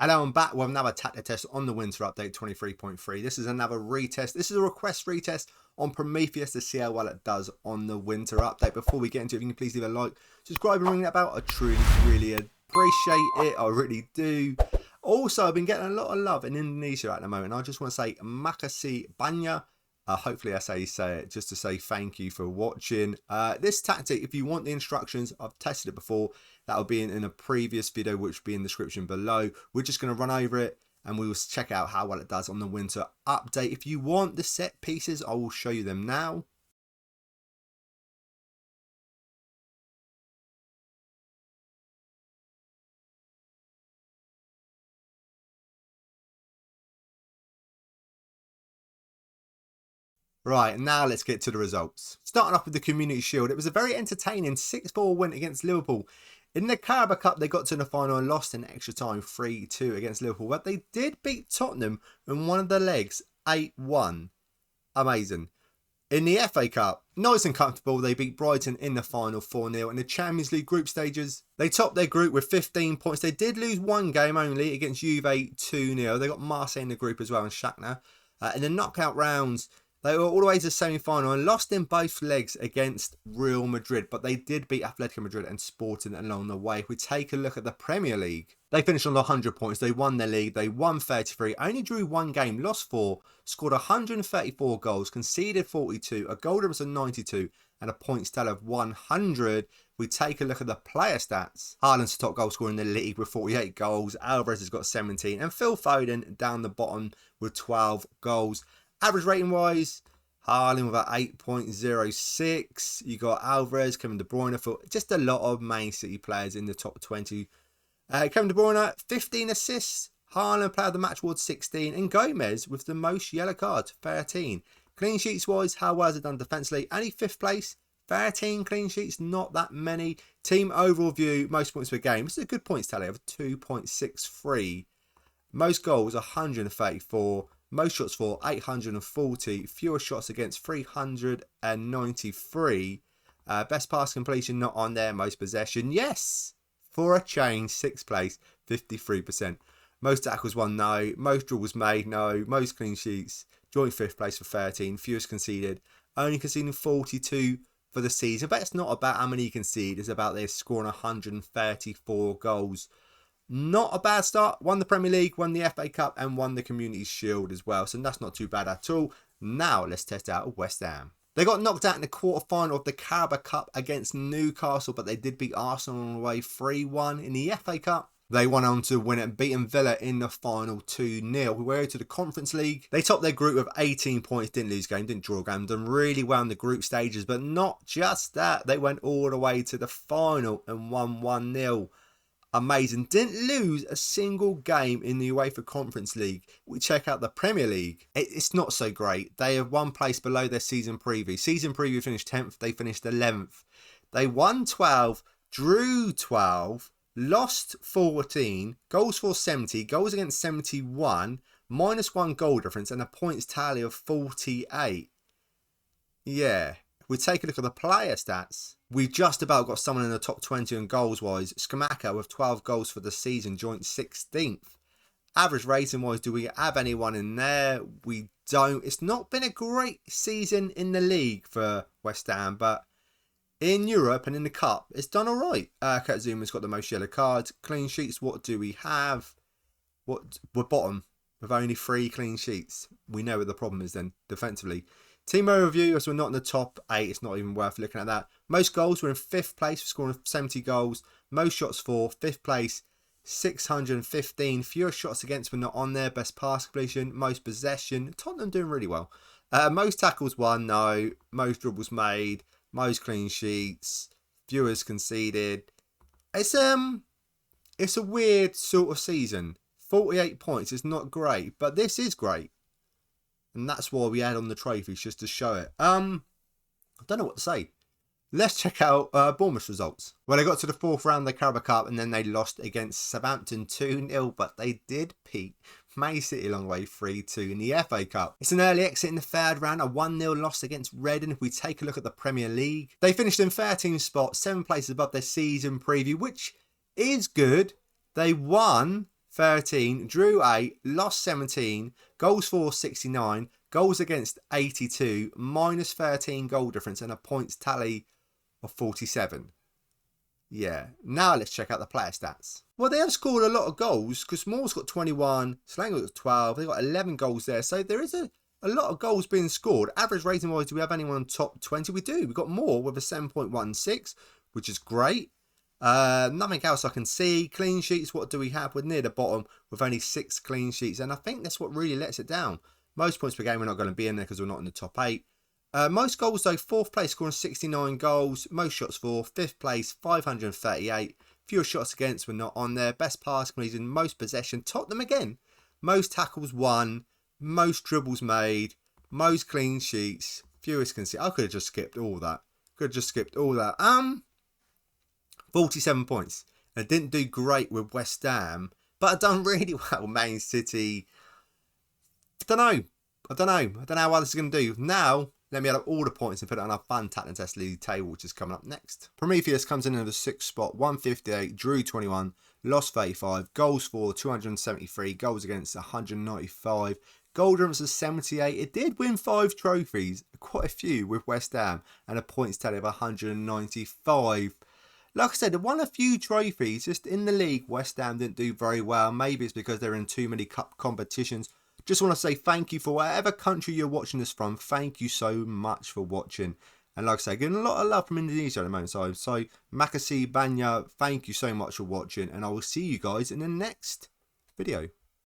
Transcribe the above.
Hello, I'm back with another tactic test on the winter update 23.3. This is another retest. This is a request retest on Prometheus to see how well it does on the winter update. Before we get into it, if you can please leave a like, subscribe and ring that bell. I truly, really appreciate it. I really do. Also, I've been getting a lot of love in Indonesia at the moment. I just want to say makasih banyak. Hopefully I say it just to say thank you for watching. This tactic, if you want the instructions, I've tested it before. That'll be in a previous video, which will be in the description below. We're just going to run over it and we will check out how well it does on the winter update. If you want the set pieces, I will show you them now. Right, now let's get to the results. Starting off with the Community Shield, it was a very entertaining 6-4 win against Liverpool. In the Carabao Cup, they got to the final and lost in extra time 3-2 against Liverpool. But they did beat Tottenham in one of the legs 8-1. Amazing. In the FA Cup, nice and comfortable, they beat Brighton in the final 4-0. In the Champions League group stages, they topped their group with 15 points. They did lose one game only against Juve 2-0. They got Marseille in the group as well and Shakhtar. In the knockout rounds, they were all the way to the semi-final and lost in both legs against Real Madrid, but they did beat Atletico Madrid and Sporting along the way. If we take a look at the Premier League, they finished on 100 points. They won their league. They won 33, only drew one game, lost 4, scored 134 goals, conceded 42, a goal difference of 92, and a points tally of 100. We take a look at the player stats. Haaland's the top goal scorer in the league with 48 goals. Alvarez has got 17, and Phil Foden down the bottom with 12 goals. Average rating wise, Haaland with an 8.06. You got Alvarez, Kevin De Bruyne, for just a lot of Man City players in the top 20. Kevin De Bruyne, 15 assists. Haaland player of the match award 16. And Gomez with the most yellow cards, 13. Clean sheets wise, how well has it done defensively? Only 5th place, 13 clean sheets, not that many. Team overall view, most points per game. This is a good points tally of 2.63. Most goals, 134. Most shots for 840, fewer shots against 393. Best pass completion not on there. Most possession, yes, for a change, 6th place, 53%. Most tackles won, no. Most dribbles made, no. Most clean sheets, joint 5th place for 13. Fewest conceded, only conceding 42 for the season. But it's not about how many you concede, it's about their scoring 134 goals. Not a bad start. Won the Premier League, won the FA Cup, and won the Community Shield as well. So that's not too bad at all. Now let's test out West Ham. They got knocked out in the quarter-final of the Carabao Cup against Newcastle, but they did beat Arsenal on the way 3-1 in the FA Cup. They went on to win it, beating Villa in the final 2-0. We were to the Conference League. They topped their group with 18 points, didn't lose game, didn't draw game, done really well in the group stages, but not just that. They went all the way to the final and won 1-0. Amazing. Didn't lose a single game in the UEFA Conference League. We check out the Premier League. It's not so great. They have one place below their season preview. Season preview finished 10th. They finished 11th. They won 12, drew 12, lost 14, goals for 70, goals against 71, -1 goal difference, and a points tally of 48. Yeah. We take a look at the player stats. We've just about got someone in the top 20 on goals wise. Skamaka with 12 goals for the season, joint 16th. Average rating wise, do we have anyone in there? We don't. It's not been a great season in the league for West Ham, but in Europe and in the Cup, it's done all right. Kurt Zuma's got the most yellow cards. Clean sheets, what do we have? We're bottom with only 3 clean sheets. We know what the problem is then, defensively. Team overview, as we're not in the top 8, it's not even worth looking at that. Most goals, we're in 5th place, scoring 70 goals. Most shots for, 5th place, 615. Fewer shots against, we're not on there. Best pass completion, most possession. Tottenham doing really well. Most tackles won, no. Most dribbles made, most clean sheets, fewest conceded. It's a weird sort of season. 48 points is not great, but this is great. And that's why we add on the trophies, just to show it. I don't know what to say. Let's check out Bournemouth's results. Well, they got to the 4th round of the Carabao Cup and then they lost against Southampton 2-0, but they did beat Man City a long way 3-2 in the FA Cup. It's an early exit in the 3rd round, a 1-0 loss against Reading. If we take a look at the Premier League, they finished in 13th spot, 7 places above their season preview, which is good. They won 13, drew 8, lost 17, goals for 69, goals against 82, minus 13 goal difference, and a points tally of 47. Yeah, now let's check out the player stats. Well, they have scored a lot of goals because Moore's got 21, Slanger's got 12, they've got 11 goals there. So there is a lot of goals being scored. Average rating wise, do we have anyone on top 20? We do. We've got Moore with a 7.16, which is great. Nothing else I can see. Clean sheets, what do we have? We're near the bottom with only 6 clean sheets, and I think that's what really lets it down. Most points per game we're not going to be in there because we're not in the top 8. Most goals though, 4th place scoring 69 goals, most shots for, 5th place 538, fewer shots against, we're not on there, best pass completion, most possession, Tottenham again, most tackles won, most dribbles made, most clean sheets, fewest conceded. I could have just skipped all that, 47 points. I didn't do great with West Ham, but I've done really well with Man City. I don't know how well this is going to do. Now, let me add up all the points and put it on our fun Talent Test League table, which is coming up next. Prometheus comes in at the 6th spot, 158, drew 21, lost 35, goals for 273, goals against 195, goal difference of 78. It did win 5 trophies, quite a few with West Ham, and a points tally of 195. Like I said, it won a few trophies, just in the league, West Ham didn't do very well. Maybe it's because they're in too many cup competitions. Just want to say thank you for whatever country you're watching this from. Thank you so much for watching. And like I say, getting a lot of love from Indonesia at the moment. So Makasih Banya, thank you so much for watching. And I will see you guys in the next video.